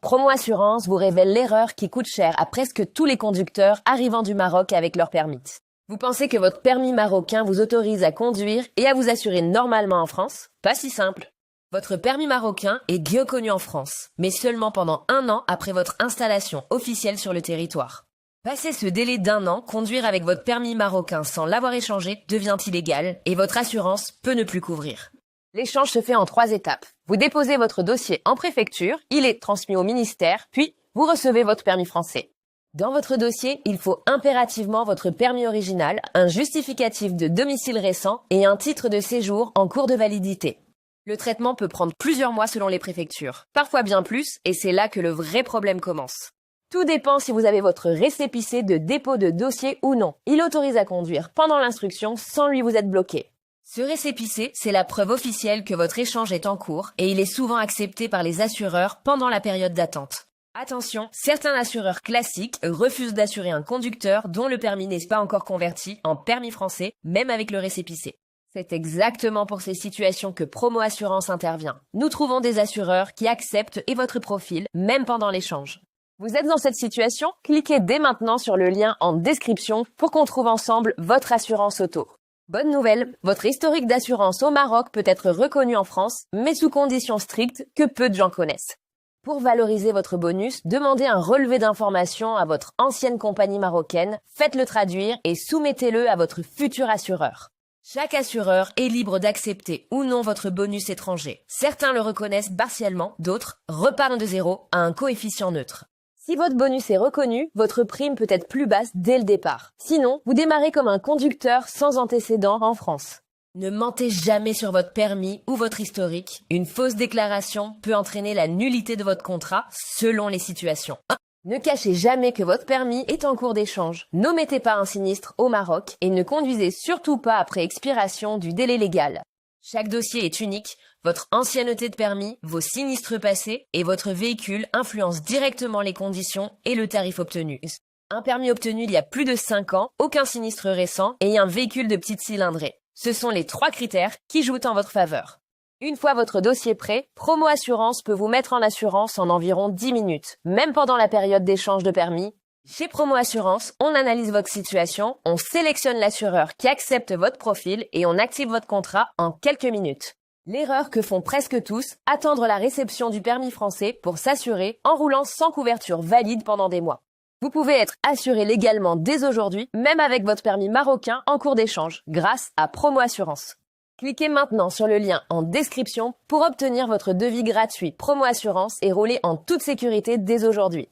Promo Assurance vous révèle l'erreur qui coûte cher à presque tous les conducteurs arrivant du Maroc avec leur permis. Vous pensez que votre permis marocain vous autorise à conduire et à vous assurer normalement en France? Pas si simple. Votre permis marocain est bien connu en France, mais seulement pendant 1 an après votre installation officielle sur le territoire. Passé ce délai d'1 an, conduire avec votre permis marocain sans l'avoir échangé devient illégal et votre assurance peut ne plus couvrir. L'échange se fait en 3 étapes. Vous déposez votre dossier en préfecture, il est transmis au ministère, puis vous recevez votre permis français. Dans votre dossier, il faut impérativement votre permis original, un justificatif de domicile récent et un titre de séjour en cours de validité. Le traitement peut prendre plusieurs mois selon les préfectures, parfois bien plus, et c'est là que le vrai problème commence. Tout dépend si vous avez votre récépissé de dépôt de dossier ou non. Il autorise à conduire pendant l'instruction sans lui vous êtes bloqué. Ce récépissé, c'est la preuve officielle que votre échange est en cours et il est souvent accepté par les assureurs pendant la période d'attente. Attention, certains assureurs classiques refusent d'assurer un conducteur dont le permis n'est pas encore converti en permis français, même avec le récépissé. C'est exactement pour ces situations que Promo Assurance intervient. Nous trouvons des assureurs qui acceptent et votre profil, même pendant l'échange. Vous êtes dans cette situation? Cliquez dès maintenant sur le lien en description pour qu'on trouve ensemble votre assurance auto. Bonne nouvelle, votre historique d'assurance au Maroc peut être reconnu en France, mais sous conditions strictes que peu de gens connaissent. Pour valoriser votre bonus, demandez un relevé d'informations à votre ancienne compagnie marocaine, faites-le traduire et soumettez-le à votre futur assureur. Chaque assureur est libre d'accepter ou non votre bonus étranger. Certains le reconnaissent partiellement, d'autres repartent de zéro à un coefficient neutre. Si votre bonus est reconnu, votre prime peut être plus basse dès le départ. Sinon, vous démarrez comme un conducteur sans antécédent en France. Ne mentez jamais sur votre permis ou votre historique. Une fausse déclaration peut entraîner la nullité de votre contrat selon les situations. Ne cachez jamais que votre permis est en cours d'échange. N'omettez pas un sinistre au Maroc et ne conduisez surtout pas après expiration du délai légal. Chaque dossier est unique. Votre ancienneté de permis, vos sinistres passés et votre véhicule influencent directement les conditions et le tarif obtenu. Un permis obtenu il y a plus de 5 ans, aucun sinistre récent et un véhicule de petite cylindrée. Ce sont les 3 critères qui jouent en votre faveur. Une fois votre dossier prêt, Promo Assurance peut vous mettre en assurance en environ 10 minutes, même pendant la période d'échange de permis. Chez Promo Assurance, on analyse votre situation, on sélectionne l'assureur qui accepte votre profil et on active votre contrat en quelques minutes. L'erreur que font presque tous, attendre la réception du permis français pour s'assurer en roulant sans couverture valide pendant des mois. Vous pouvez être assuré légalement dès aujourd'hui, même avec votre permis marocain en cours d'échange, grâce à Promo Assurance. Cliquez maintenant sur le lien en description pour obtenir votre devis gratuit Promo Assurance et rouler en toute sécurité dès aujourd'hui.